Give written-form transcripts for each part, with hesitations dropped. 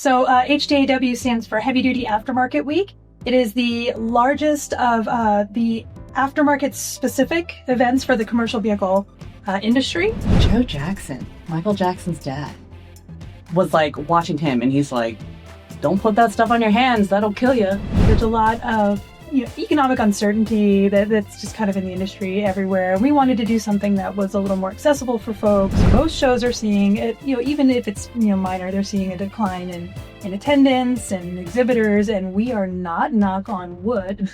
So HDAW stands for Heavy Duty Aftermarket Week. It is the largest of the aftermarket-specific events for the commercial vehicle industry. Joe Jackson, Michael Jackson's dad, was like watching him, and he's like, "Don't put that stuff on your hands; that'll kill you." There's a lot of economic uncertainty that's just kind of in the industry everywhere. We wanted to do something that was a little more accessible for folks. Most shows are seeing it, even if it's minor, they're seeing a decline in attendance and exhibitors, and we are not, knock on wood,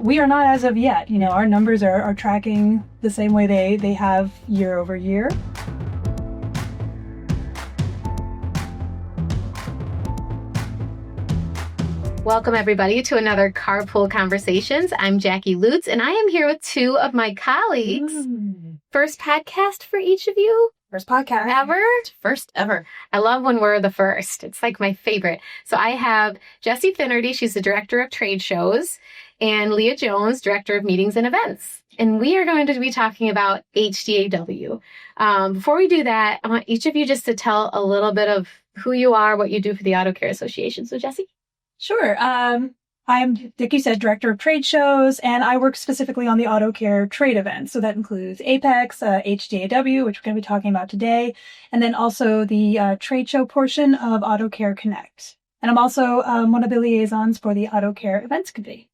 we are not as of yet. Our numbers are tracking the same way they have year over year. Welcome, everybody, to another Carpool Conversations. I'm Jacki Lutz, and I am here with two of my colleagues. First podcast for each of you. First podcast. Ever? First ever. I love when we're the first. It's like my favorite. So I have Jessica Finnerty. She's the Director of Trade Shows, and Leah Jones, Director of Meetings and Events. And we are going to be talking about HDAW. Before we do that, I want each of you just to tell a little bit of who you are, what you do for the Auto Care Association. So, Jessie? Sure. I'm, like you said, Director of Trade Shows, and I work specifically on the Auto Care trade events. So that includes Apex, HDAW, which we're going to be talking about today, and then also the trade show portion of Auto Care Connect. And I'm also one of the liaisons for the Auto Care Events Committee.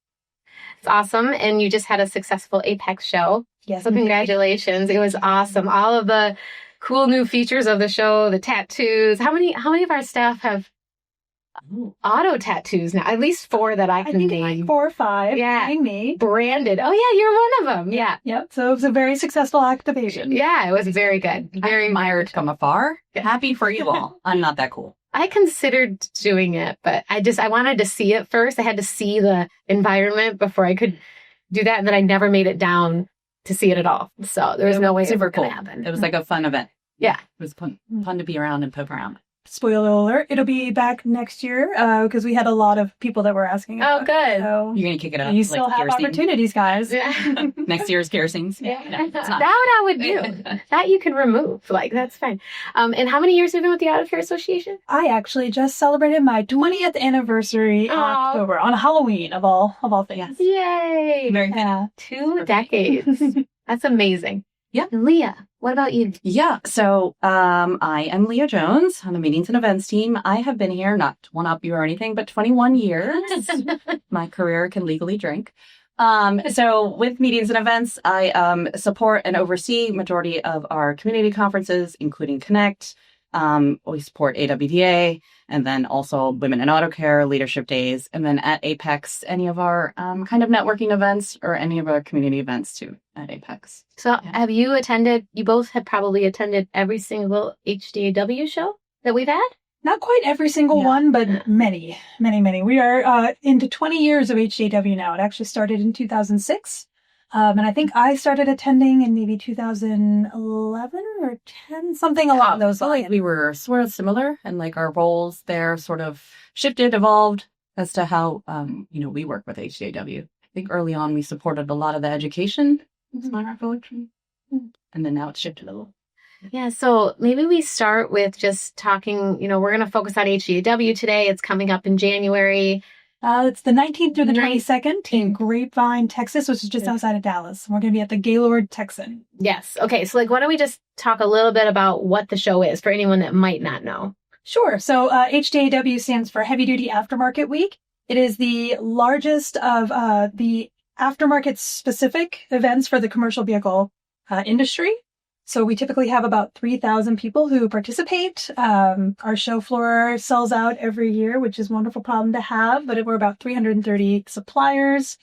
It's awesome. And you just had a successful Apex show. Yes. So congratulations. It was awesome. All of the cool new features of the show, the tattoos. How many of our staff have auto tattoos now? At least 4 that I can name. Like 4 or 5. Yeah. Me. Branded. Oh, yeah, you're one of them. Yeah. Yep. So it was a very successful activation. Yeah, it was very good. Very admired from afar. Happy for you all. I'm not that cool. I considered doing it, but I wanted to see it first. I had to see the environment before I could do that. And then I never made it down to see it at all. So there was no way it was going to happen. It was like a fun event. Yeah. It was fun to be around and poke around. Spoiler alert, it'll be back next year because we had a lot of people that were asking. Oh, good. So you're going to kick it up. You still have opportunities, guys. Yeah. Next year's kerosene. Yeah. That I would do. That you can remove. That's fine. And how many years have you been with the Auto Care Association? I actually just celebrated my 20th anniversary in October on Halloween of all things. Yay! Very good. 2 decades. That's amazing. Yeah. Leah, what about you? Yeah. So I am Leah Jones on the Meetings and Events team. I have been here, not to one-up you or anything, but 21 years. My career can legally drink. So with Meetings and Events, I support and oversee majority of our community conferences, including Connect. We support AWDA, and then also Women in Auto Care, Leadership Days, and then at Apex, any of our kind of networking events or any of our community events too at Apex. So have you attended, you both have probably attended every single HDAW show that we've had? Not quite every single one, but many. We are into 20 years of HDAW now. It actually started in 2006. And I think I started attending in maybe 2011 or 10, something along those lines. We were sort of similar, and like our roles there sort of shifted, evolved as to how, we work with HDAW. I think early on we supported a lot of the education. Is my recollection. And then now it's shifted a little. Yeah, so maybe we start with just talking, we're going to focus on HDAW today. It's coming up in January. It's the 19th through the 22nd in Grapevine, Texas, which is just outside of Dallas. We're going to be at the Gaylord Texan. Yes. Okay. So why don't we just talk a little bit about what the show is for anyone that might not know? Sure. So HDAW stands for Heavy Duty Aftermarket Week. It is the largest of the aftermarket-specific events for the commercial vehicle industry. So we typically have about 3,000 people who participate. Our show floor sells out every year, which is a wonderful problem to have, but we're about 330 suppliers.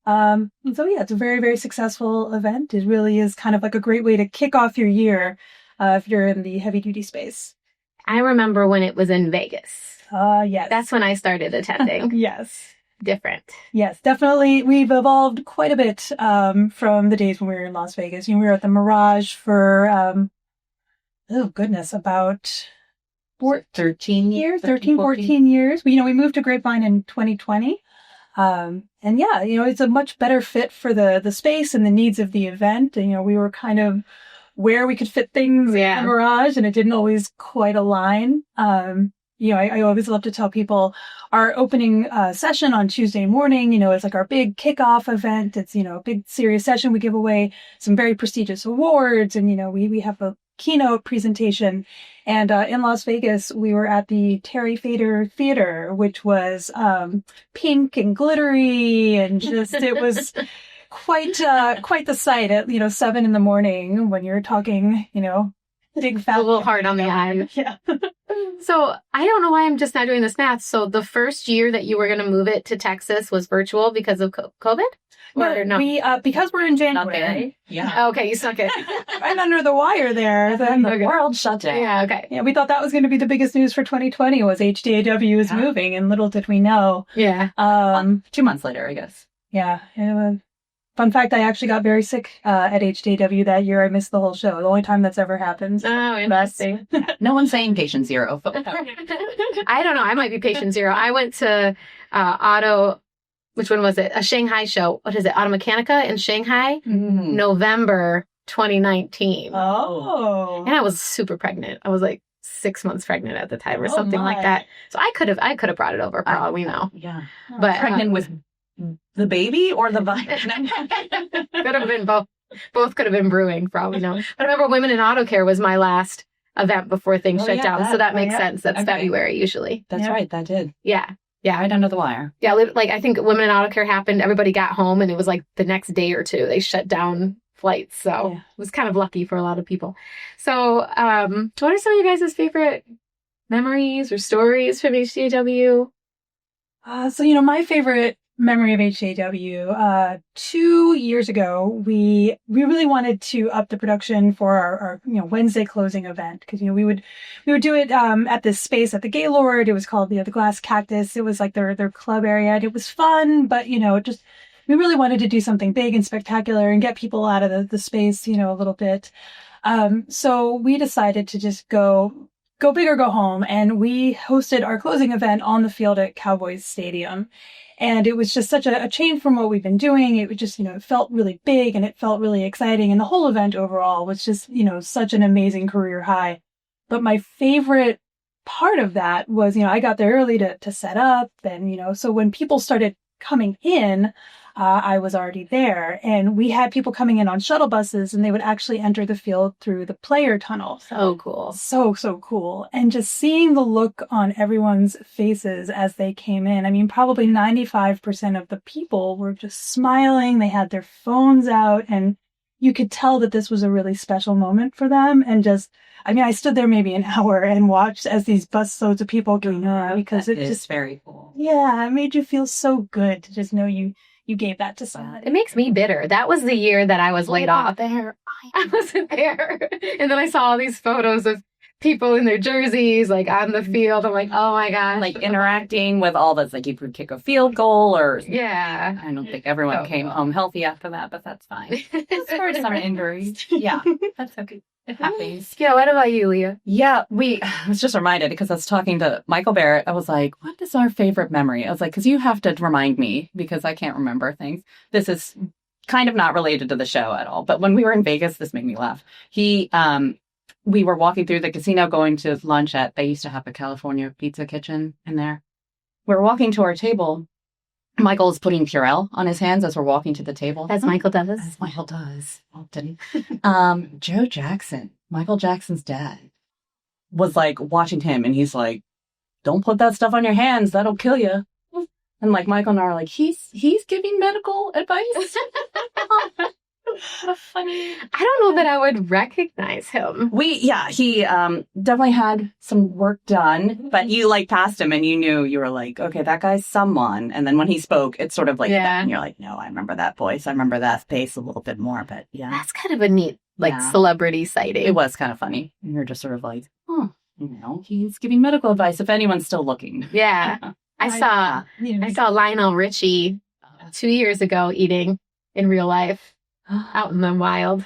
And so, it's a very, very successful event. It really is kind of like a great way to kick off your year if you're in the heavy-duty space. I remember when it was in Vegas. Yes. That's when I started attending. Yes. Different. Yes, definitely. We've evolved quite a bit from the days when we were in Las Vegas. We were at the Mirage for, about 13 years. 14 years. We moved to Grapevine in 2020. It's a much better fit for the space and the needs of the event. And, we were kind of where we could fit things in the Mirage, and it didn't always quite align. I always love to tell people our opening session on Tuesday morning, it's like our big kickoff event. It's, a big serious session. We give away some very prestigious awards and, we have a keynote presentation. And in Las Vegas, we were at the Terry Fader Theater, which was pink and glittery and just, it was quite the sight at, 7 a.m. when you're talking, big fat. A little hard on the eye. Yeah. So I don't know why I'm just not doing this math. So the first year that you were going to move it to Texas was virtual because of COVID? No, we because we're in January. Yeah. Okay, you snuck it. Right under the wire there. Then the The world shut down. Yeah, okay. Yeah, we thought that was going to be the biggest news for 2020 was HDAW is moving, and little did we know. Yeah. 2 months later, I guess. Yeah. Fun fact, I actually got very sick at HDAW that year. I missed the whole show. The only time that's ever happened. Oh, interesting. No one's saying patient zero. I don't know. I might be patient zero. I went to which one was it? A Shanghai show. What is it? Auto Mechanica in Shanghai, November 2019. Oh. And I was super pregnant. I was like 6 months pregnant at the time or something like that. So I could have brought it over for all we know. Yeah. But pregnant with the baby or the virus? Could have been both. Both could have been brewing for all we know. But I remember Women in Auto Care was my last event before things shut down. So that makes sense. That's February usually. That's right. That did. Yeah. Yeah. Right under the wire. Yeah. Like I think Women in Auto Care happened. Everybody got home and it was like the next day or two, they shut down flights. So it was kind of lucky for a lot of people. So what are some of you guys' favorite memories or stories from HDAW? So, my favorite memory of HDAW, 2 years ago, we really wanted to up the production for our Wednesday closing event. Because, we would do it, at this space at the Gaylord. It was called, the Glass Cactus. It was like their club area. And it was fun, but, we really wanted to do something big and spectacular and get people out of the space, a little bit. So we decided to just go big or go home. And we hosted our closing event on the field at Cowboys Stadium. And it was just such a change from what we've been doing. It was just, it felt really big and it felt really exciting. And the whole event overall was just, such an amazing career high. But my favorite part of that was, I got there early to set up. And, so when people started coming in, I was already there, and we had people coming in on shuttle buses, and they would actually enter the field through the player tunnel. So cool. So cool. And just seeing the look on everyone's faces as they came in. I mean, probably 95% of the people were just smiling. They had their phones out, and you could tell that this was a really special moment for them. And I stood there maybe an hour and watched as these busloads of people came in, because it just very cool. Yeah, it made you feel so good to just know you gave that to somebody. It makes me bitter. That was the year that I was laid off. There. I wasn't there. And then I saw all these photos of people in their jerseys, like on the field. I'm like, oh my gosh. Like interacting with all this, like you could kick a field goal or... Yeah. I don't think everyone came home healthy after that, but that's fine. As far as some injuries. Yeah, that's okay. It happens. Yeah, what about you, Leah? Yeah, I was just reminded because I was talking to Michael Barrett. I was like, what is our favorite memory? I was like, because you have to remind me because I can't remember things. This is kind of not related to the show at all. But when we were in Vegas, this made me laugh. We were walking through the casino going to lunch they used to have a California pizza kitchen in there. We were walking to our table. Michael's putting Purell on his hands as we're walking to the table. As Michael does. As Michael does. Often. Joe Jackson, Michael Jackson's dad, was like watching him and he's like, don't put that stuff on your hands. That'll kill you. And like Michael and I are like, he's giving medical advice. Funny. I don't know that I would recognize him. He definitely had some work done, but you like passed him and you were like, okay, that guy's someone. And then when he spoke, it's sort of like that. And you're like, no, I remember that voice. I remember that face a little bit more, but yeah. That's kind of a neat, celebrity sighting. It was kind of funny. And you're just sort of like, he's giving medical advice if anyone's still looking. Yeah. I saw Lionel Richie 2 years ago eating in real life. Out in the wild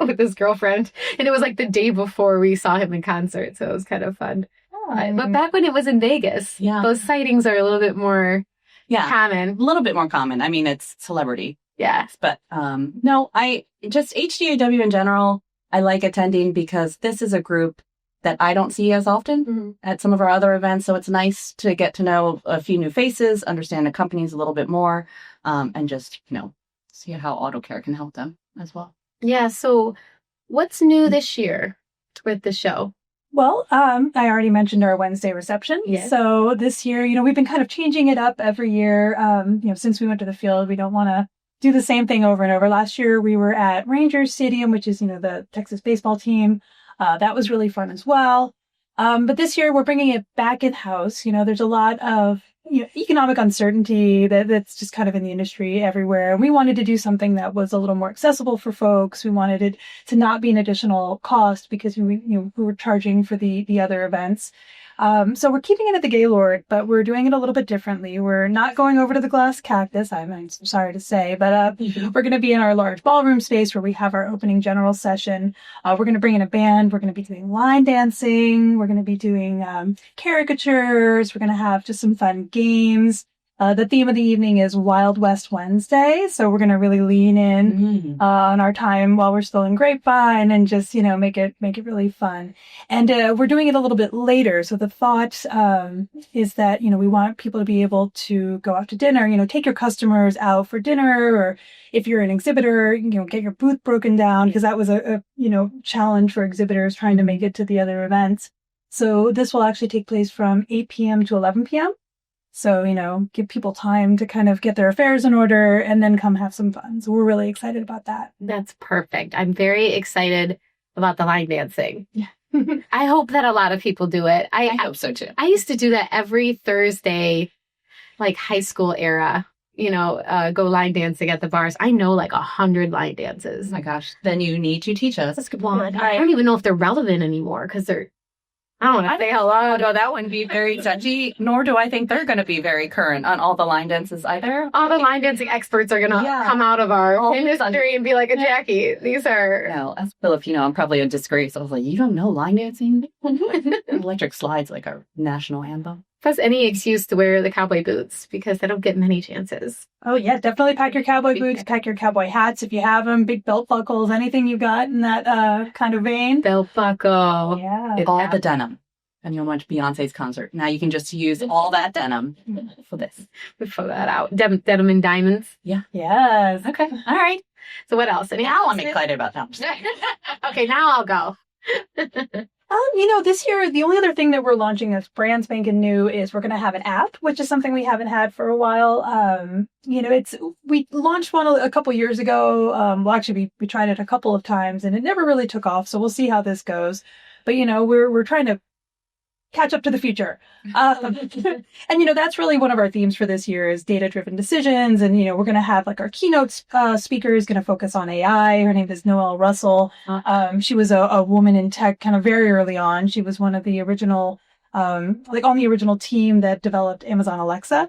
with his girlfriend. And it was like the day before we saw him in concert. So it was kind of fun. But back when it was in Vegas, those sightings are a little bit more common. A little bit more common. I mean, it's celebrity. Yeah. But no, I just HDAW in general, I like attending because this is a group that I don't see as often at some of our other events. So it's nice to get to know a few new faces, understand the companies a little bit more, and just, see how auto care can help them as well. Yeah. So what's new this year with the show? Well, I already mentioned our Wednesday reception. Yes. So this year, we've been kind of changing it up every year. Since we went to the field, we don't want to do the same thing over and over. Last year, we were at Rangers Stadium, which is, the Texas baseball team. That was really fun as well. But this year, we're bringing it back in-house. There's a lot of economic uncertainty that's just kind of in the industry everywhere. And we wanted to do something that was a little more accessible for folks. We wanted it to not be an additional cost because we were charging for the other events. So we're keeping it at the Gaylord, but we're doing it a little bit differently. We're not going over to the Glass Cactus, I'm sorry to say, but we're going to be in our large ballroom space where we have our opening general session. We're going to bring in a band. We're going to be doing line dancing. We're going to be doing caricatures. We're going to have just some fun games. The theme of the evening is Wild West Wednesday. So we're going to really lean in on our time while we're still in Grapevine and just, make it really fun. And we're doing it a little bit later. So the thought is that, we want people to be able to go out to dinner, take your customers out for dinner, or if you're an exhibitor, get your booth broken down, because that was a challenge for exhibitors trying to make it to the other events. So this will actually take place from 8 p.m. to 11 p.m. So, give people time to kind of get their affairs in order and then come have some fun. So we're really excited about that. That's perfect. I'm very excited about the line dancing. Yeah. I hope that a lot of people do it. I hope so too. I used to do that every Thursday, like high school era, go line dancing at the bars. I know like 100 line dances. Oh my gosh. Then you need to teach us. That's good. Well, I don't even know if they're relevant anymore because I don't want to say hello. No, that wouldn't be very judgy, nor do I think they're going to be very current on all the line dances either. All the line dancing experts are going to come out of our industry and be like, Jacki, these are... No, as Filipino, I'm probably a disgrace. I was like, you don't know line dancing? Electric Slide's like our national anthem. Plus any excuse to wear the cowboy boots because they don't get many chances. Oh, yeah, definitely pack your cowboy boots, pack your cowboy hats if you have them, big belt buckles, anything you got in that kind of vein. Belt buckle. Yeah. All the denim. And you'll watch Beyonce's concert. Now you can just use all that denim for this. We throw that out. Denim and diamonds. Yeah. Yes. Okay. All right. So what else? Now I'm excited about that. Okay, now I'll go. This year, the only other thing that we're launching that's brand spanking new is we're going to have an app, which is something we haven't had for a while. We launched one a couple years ago. Well, actually, we tried it a couple of times and it never really took off. So we'll see how this goes. But, we're trying to catch up to the future. And, that's really one of our themes for this year is data-driven decisions. And, we're going to have like our keynote speaker is going to focus on AI. Her name is Noelle Russell. She was a woman in tech kind of very early on. She was one of the original, on the original team that developed Amazon Alexa.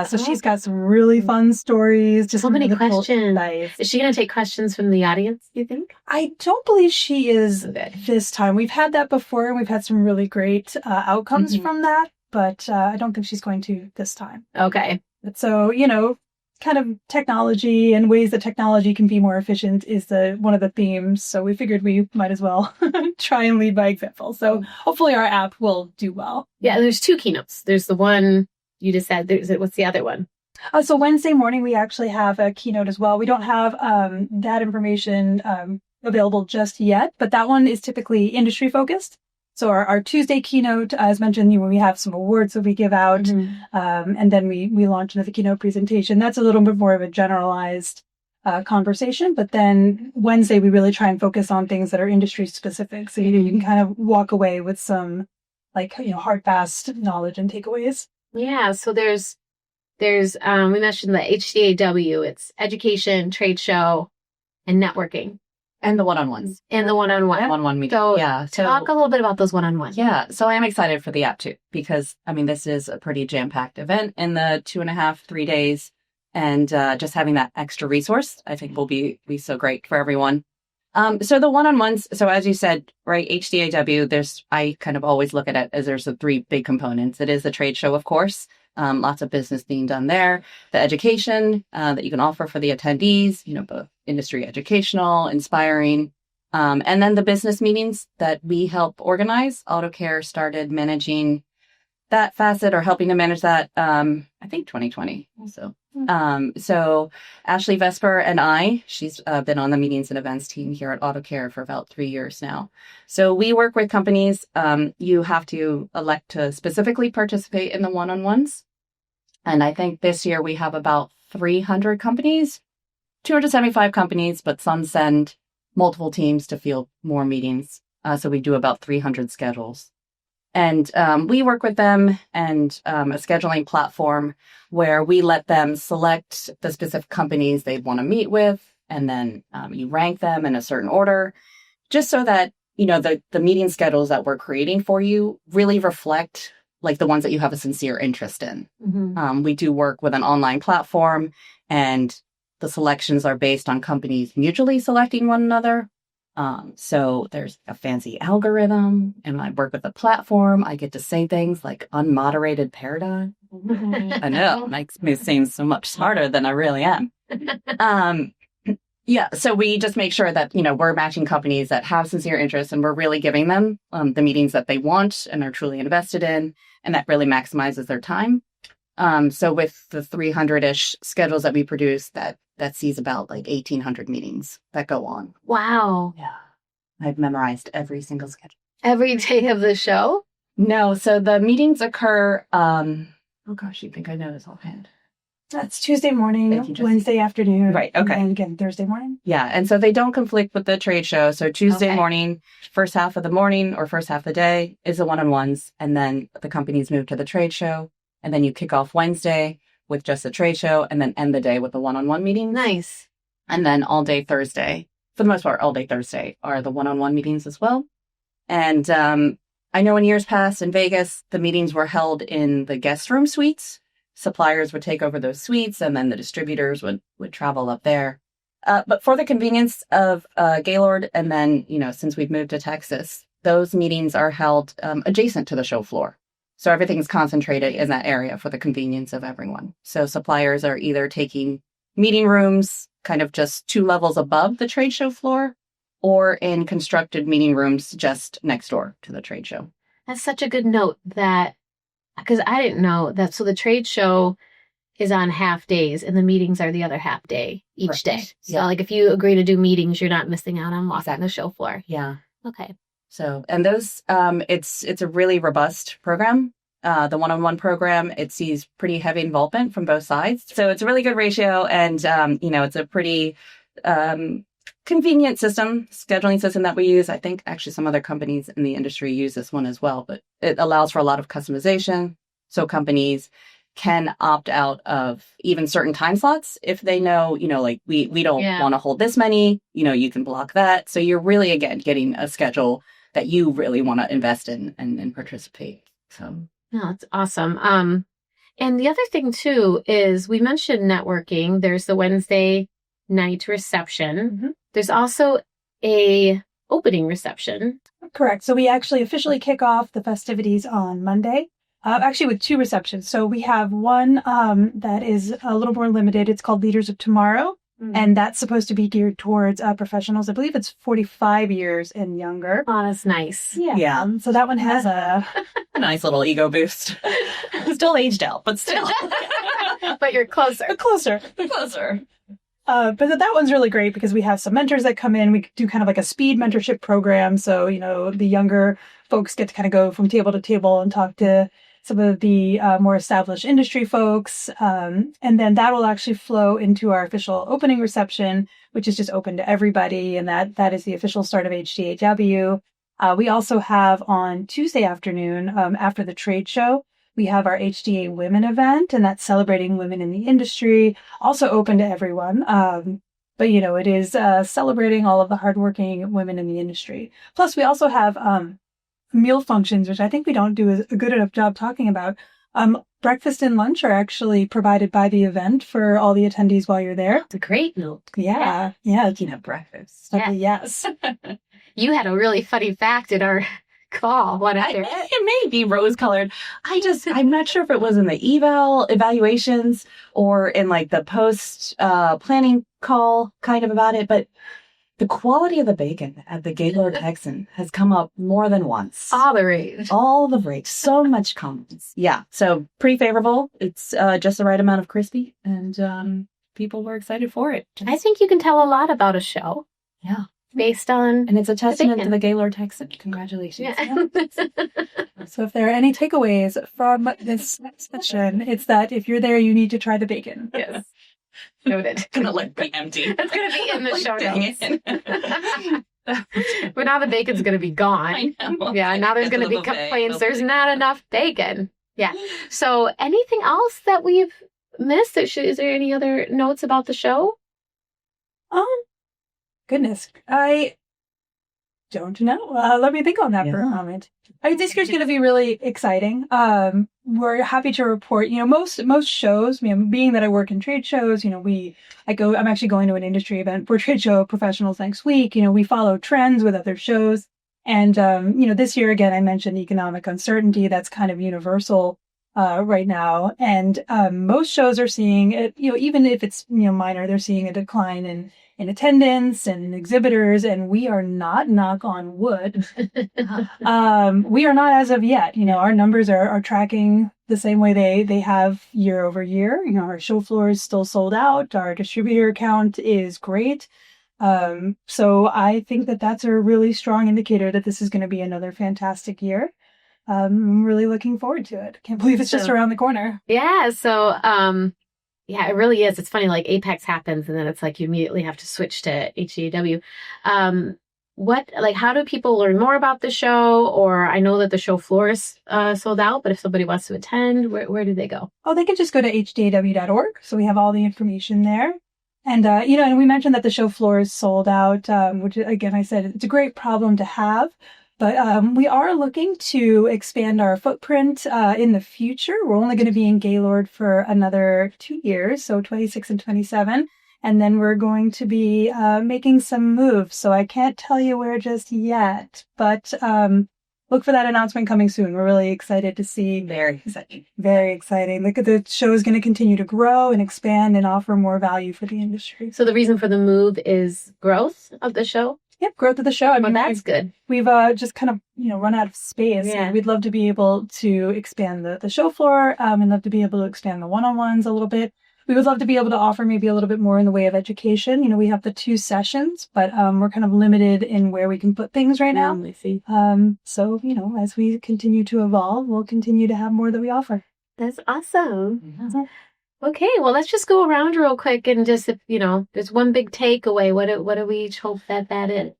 So she's got some really fun stories. Just so many questions. Nice. Is she going to take questions from the audience, do you think? I don't believe she is this time. We've had that before, and we've had some really great outcomes from that, but I don't think she's going to this time. Okay. So, kind of technology and ways that technology can be more efficient is one of the themes. So we figured we might as well try and lead by example. So hopefully our app will do well. Yeah, there's 2 keynotes. There's the one you just said. What's the other one? So Wednesday morning, we actually have a keynote as well. We don't have that information available just yet, but that one is typically industry focused. So our Tuesday keynote, as mentioned, we have some awards that we give out, and then we launch another keynote presentation. That's a little bit more of a generalized conversation, but then Wednesday we really try and focus on things that are industry specific. So you can kind of walk away with some hard, fast knowledge and takeaways. Yeah, so there's we mentioned the HDAW. It's education, trade show, and networking. And the one-on-ones. And the one-on-one. One-on-one meeting. So yeah. Talk a little bit about those one-on-ones. Yeah. So I am excited for the app too, because this is a pretty jam-packed event in the 2.5-3 days. And just having that extra resource, I think will be so great for everyone. So the one-on-ones, so as you said, right, HDAW, I kind of always look at it as there's the 3 big components. It is the trade show, of course, lots of business being done there. The education that you can offer for the attendees, both industry educational, inspiring, And then the business meetings that we help organize, AutoCare started managing that facet or helping to manage that, I think 2020 also. So Ashley Vesper and she's been on the meetings and events team here at AutoCare for about 3 years now. So we work with companies. You have to elect to specifically participate in the one-on-ones. And I think this year we have about 300 companies, 275 companies, but some send multiple teams to field more meetings. So we do about 300 schedules. And we work with them and a scheduling platform where we let them select the specific companies they want to meet with. And then you rank them in a certain order, just so that, the meeting schedules that we're creating for you really reflect like the ones that you have a sincere interest in. Mm-hmm. We do work with an online platform, and the selections are based on companies mutually selecting one another. So there's a fancy algorithm, and I work with a platform. I get to say things like unmoderated paradigm. I know, it makes me seem so much smarter than I really am. Yeah, so we just make sure that, we're matching companies that have sincere interest, and we're really giving them the meetings that they want and are truly invested in, and that really maximizes their time. So with the 300-ish schedules that we produce, that sees about like 1,800 meetings that go on. Wow. Yeah. I've memorized every single schedule. Every day of the show? No, so the meetings occur, oh gosh, you think I know this offhand. That's Tuesday morning, Wednesday afternoon. Right, okay. And again, Thursday morning. Yeah, and so they don't conflict with the trade show. So Tuesday morning, first half of the morning or first half of the day is the one-on-ones, and then the companies move to the trade show, and then you kick off Wednesday with just the trade show, and then end the day with the one-on-one meetings. Nice. And then all day Thursday, for the most part, all day Thursday are the one-on-one meetings as well. And I know in years past in Vegas, the meetings were held in the guest room suites. Suppliers would take over those suites, and then the distributors would travel up there. But for the convenience of Gaylord, and then, since we've moved to Texas, those meetings are held adjacent to the show floor. So everything's concentrated in that area for the convenience of everyone. So suppliers are either taking meeting rooms kind of just 2 levels above the trade show floor, or in constructed meeting rooms just next door to the trade show. That's such a good note because I didn't know that. So the trade show is on half days and the meetings are the other half day each day. So like if you agree to do meetings, you're not missing out on walking the show floor. Yeah. Okay. So, and those, it's a really robust program. The one-on-one program, it sees pretty heavy involvement from both sides. So it's a really good ratio, and, it's a pretty convenient scheduling system that we use. I think actually some other companies in the industry use this one as well, but it allows for a lot of customization. So companies can opt out of even certain time slots if they know, like we don't want to hold this many, you can block that. So you're really, again, getting a schedule that you really want to invest in and participate. So. No, that's awesome. And the other thing too is we mentioned networking. There's the Wednesday night reception. Mm-hmm. There's also a opening reception. Correct. So we actually officially kick off the festivities on Monday, actually with 2 receptions. So we have one that is a little more limited. It's called Leaders of Tomorrow. Mm-hmm. And that's supposed to be geared towards professionals. I believe it's 45 years and younger. Oh, that's nice. Yeah. So that one has a nice little ego boost. Still aged out, but still. But you're closer. Closer. But that one's really great because we have some mentors that come in. We do kind of like a speed mentorship program. So, the younger folks get to kind of go from table to table and talk to some of the more established industry folks. And then that will actually flow into our official opening reception, which is just open to everybody. And that is the official start of HDAW. We also have on Tuesday afternoon, after the trade show, we have our HDA Women event, and that's celebrating women in the industry, also open to everyone. But, it is celebrating all of the hardworking women in the industry. Plus, we also have meal functions, which I think we don't do a good enough job talking about. Breakfast and lunch are actually provided by the event for all the attendees while you're there. It's a great note. Yeah. Speaking of breakfast. Yeah. Yes. You had a really funny fact in our call. What after? It may be rose-colored. I'm not sure if it was in the evaluations or in like the post planning call kind of about it, but The quality of the bacon at the Gaylord Texan has come up more than once. All the rage. All the rage. So much comments. Yeah. So pretty favorable. It's just the right amount of crispy, and people were excited for it. I think you can tell a lot about a show. Yeah. Based on. And it's a testament bacon. to the Gaylord Texan. Congratulations. Yeah. So if there are any takeaways from this session, it's that if you're there, you need to try the bacon. Yes. Noted. It's gonna be empty. It's going to be in the show Dang notes. But now the bacon's going to be gone. I know. Yeah, now there's going to be complaints. There's not enough bacon. Yeah. So anything else that we've missed? Is there any other notes about the show? Goodness, I don't know. Let me think on that for a moment. This year's going to be really exciting. We're happy to report, most shows, being that I work in trade shows, I'm actually going to an industry event for trade show professionals next week. We follow trends with other shows. And, this year, again, I mentioned economic uncertainty. That's kind of universal, right now. And, most shows are seeing it, even if it's, minor, they're seeing a decline in attendance and exhibitors, and we are not, knock on wood. We are not as of yet. Our numbers are tracking the same way they have year over year. Our show floor is still sold out. Our distributor count is great. So I think that that's a really strong indicator that this is going to be another fantastic year. I'm really looking forward to it. Can't believe it's just around the corner. Yeah. So, yeah, it really is. It's funny, like Apex happens and then it's like you immediately have to switch to HDAW. How do people learn more about the show? Or I know that the show floor is sold out, but if somebody wants to attend, where do they go? Oh, they can just go to hdaw.org. So we have all the information there. And, and we mentioned that the show floor is sold out, which again, I said it's a great problem to have. But we are looking to expand our footprint in the future. We're only going to be in Gaylord for another 2 years, so 26 and 27. And then we're going to be making some moves. So I can't tell you where just yet, but look for that announcement coming soon. We're really excited to see. Very exciting. Very exciting. The show is going to continue to grow and expand and offer more value for the industry. So the reason for the move is growth of the show? Yep, growth of the show. That's good. We've just kind of, run out of space. Yeah. We'd love to be able to expand the show floor and love to be able to expand the one-on-ones a little bit. We would love to be able to offer maybe a little bit more in the way of education. We have the 2 sessions, but we're kind of limited in where we can put things right now. I see. So, as we continue to evolve, we'll continue to have more that we offer. That's awesome. Yeah. Okay, well, let's just go around real quick and just, if, there's one big takeaway, what do we each hope that is?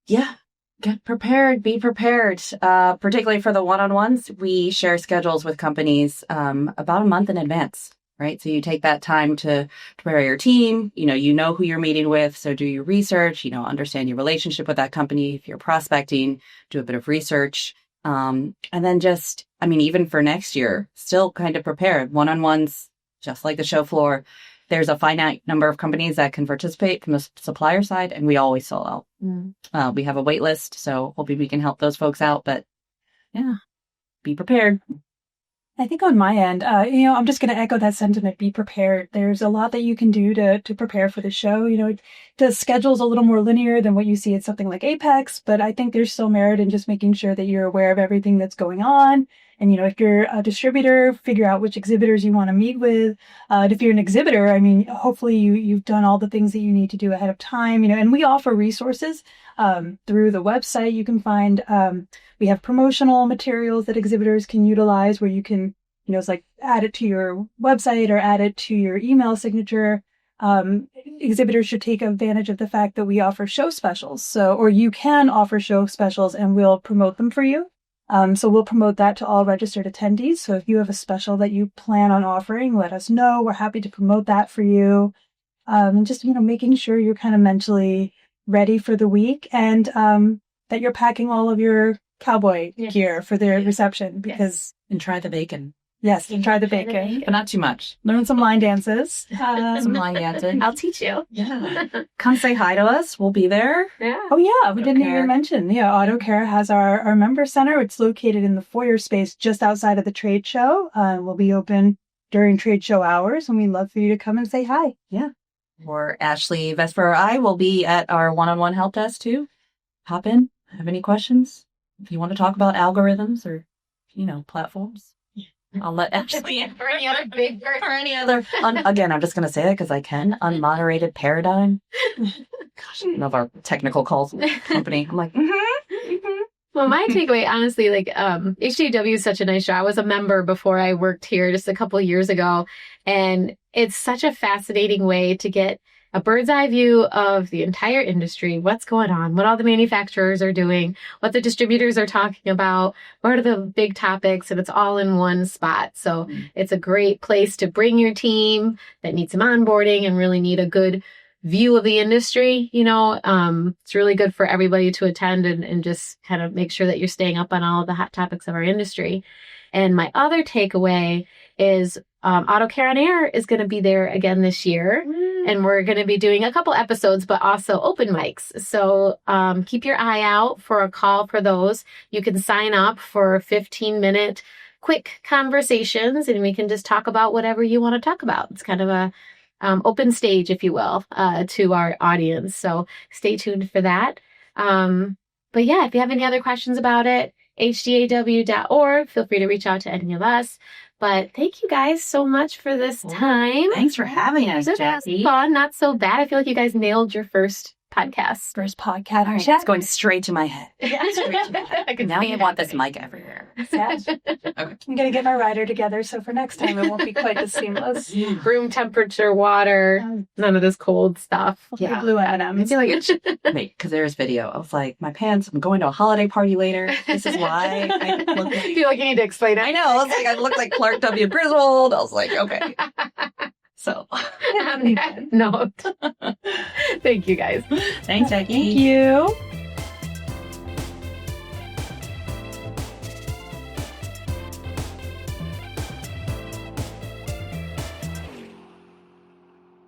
Yeah. Get prepared. Be prepared. Particularly for the one-on-ones, we share schedules with companies about a month in advance, right? So you take that time to prepare your team. You know who you're meeting with, so do your research. Understand your relationship with that company. If you're prospecting, do a bit of research. And then even for next year, still kind of prepare. One-on-ones, just like the show floor, there's a finite number of companies that can participate from the supplier side, and we always sell out. We have a wait list, so hopefully we can help those folks out. But yeah, be prepared. I think on my end, I'm just going to echo that sentiment. Be prepared. There's a lot that you can do to prepare for the show. The schedule's a little more linear than what you see at something like Apex, but I think there's still merit in just making sure that you're aware of everything that's going on. And, if you're a distributor, figure out which exhibitors you want to meet with. And if you're an exhibitor, hopefully you've done all the things that you need to do ahead of time, and we offer resources through the website. You can find, we have promotional materials that exhibitors can utilize where you can, it's like add it to your website or add it to your email signature. Exhibitors should take advantage of the fact that we offer show specials. Or you can offer show specials and we'll promote them for you. So we'll promote that to all registered attendees. So if you have a special that you plan on offering, let us know. We're happy to promote that for you. Just, making sure you're kind of mentally ready for the week and that you're packing all of your cowboy gear for their reception because... And try the bacon. Yes, and try the bacon. But not too much. Learn some line dances. Some line dancing. I'll teach you. Yeah. Come say hi to us. We'll be there. Yeah. Oh, yeah. We didn't even mention. Yeah, AutoCare has our member center. It's located in the foyer space just outside of the trade show. We'll be open during trade show hours, and we'd love for you to come and say hi. Yeah. or Ashley Vesper or I will be at our one-on-one help desk too. Hop in, have any questions? If you want to talk about algorithms or, platforms, I'll let Ashley in. Or any other big Or any other, again, I'm just going to say it because I can, unmoderated paradigm. Gosh, I love our technical calls company. I'm like, Well, my takeaway, honestly, HDAW is such a nice show. I was a member before I worked here just a couple of years ago, and it's such a fascinating way to get a bird's eye view of the entire industry, what's going on, what all the manufacturers are doing, what the distributors are talking about, what are the big topics, and it's all in one spot. So it's a great place to bring your team that needs some onboarding and really need a good view of the industry. It's really good for everybody to attend and just kind of make sure that you're staying up on all of the hot topics of our industry. And my other takeaway is Auto Care on Air is going to be there again this year. And we're going to be doing a couple episodes, but also open mics. So keep your eye out for a call for those. You can sign up for 15-minute quick conversations, and we can just talk about whatever you want to talk about. It's kind of a open stage, if you will, to our audience. So stay tuned for that. But yeah, if you have any other questions about it, hdaw.org, feel free to reach out to any of us. But thank you guys so much for this time. Thanks for having us, It was Jacki. fun, not so bad. I feel like you guys nailed your first podcast. First podcast. All right, it's going straight to my head. I can Now see you it want this happening. mic everywhere. Yeah. I'm going to get my rider together, so for next time it won't be quite as seamless. Room temperature water, none of this cold stuff. Yeah. Blue I Adams. feel like it should. Wait, because there's video. I was like, my pants, I'm going to a holiday party later. This is why I look I like... feel like you need to explain it. I know. I was like, I look like Clark W. Griswold. I was like, okay. So. On that note, thank you guys. Thanks, Jacki. Thank you.